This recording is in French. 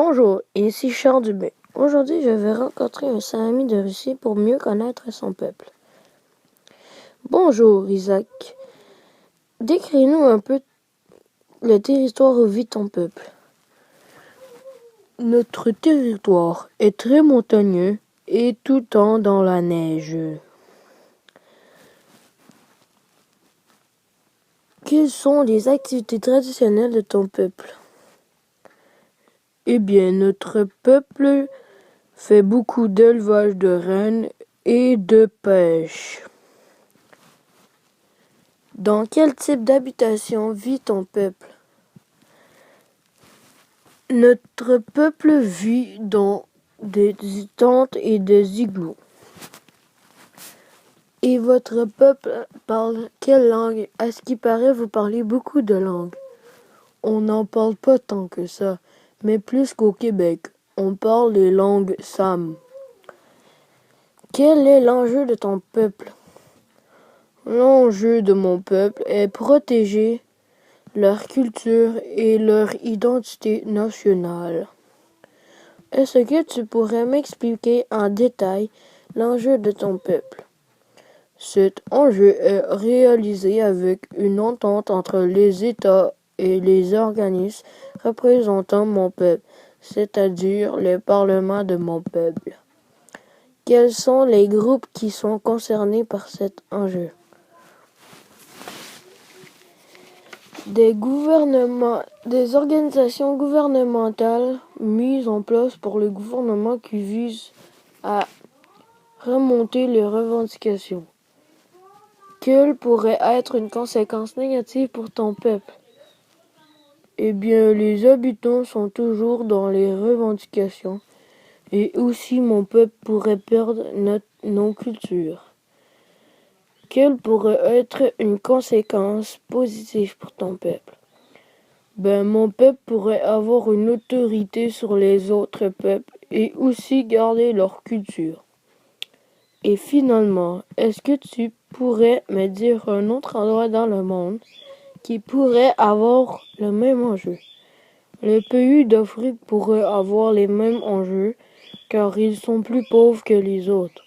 Bonjour, ici Charles Dubé. Aujourd'hui, je vais rencontrer un Sami de Russie pour mieux connaître son peuple. Bonjour, Isaac. Décris-nous un peu le territoire où vit ton peuple. Notre territoire est très montagneux et tout le temps dans la neige. Quelles sont les activités traditionnelles de ton peuple? Eh bien, notre peuple fait beaucoup d'élevage de rennes et de pêche. Dans quel type d'habitation vit ton peuple? Notre peuple vit dans des tentes et des igloos. Et votre peuple parle quelle langue? À ce qui paraît, vous parlez beaucoup de langues. On n'en parle pas tant que ça, mais plus qu'au Québec. On parle les langues Sam. Quel est l'enjeu de ton peuple? L'enjeu de mon peuple est protéger leur culture et leur identité nationale. Est-ce que tu pourrais m'expliquer en détail l'enjeu de ton peuple? Cet enjeu est réalisé avec une entente entre les États et les organismes représentant mon peuple, c'est-à-dire le Parlement de mon peuple. Quels sont les groupes qui sont concernés par cet enjeu? Des organisations gouvernementales mises en place par le gouvernement qui visent à remonter les revendications. Quelle pourrait être une conséquence négative pour ton peuple? Eh bien, les habitants sont toujours dans les revendications et aussi mon peuple pourrait perdre nos cultures. Quelle pourrait être une conséquence positive pour ton peuple? Mon peuple pourrait avoir une autorité sur les autres peuples et aussi garder leur culture. Et finalement, est-ce que tu pourrais me dire un autre endroit dans le monde qui pourrait avoir le même enjeu? Les pays d'Afrique pourraient avoir les mêmes enjeux car ils sont plus pauvres que les autres.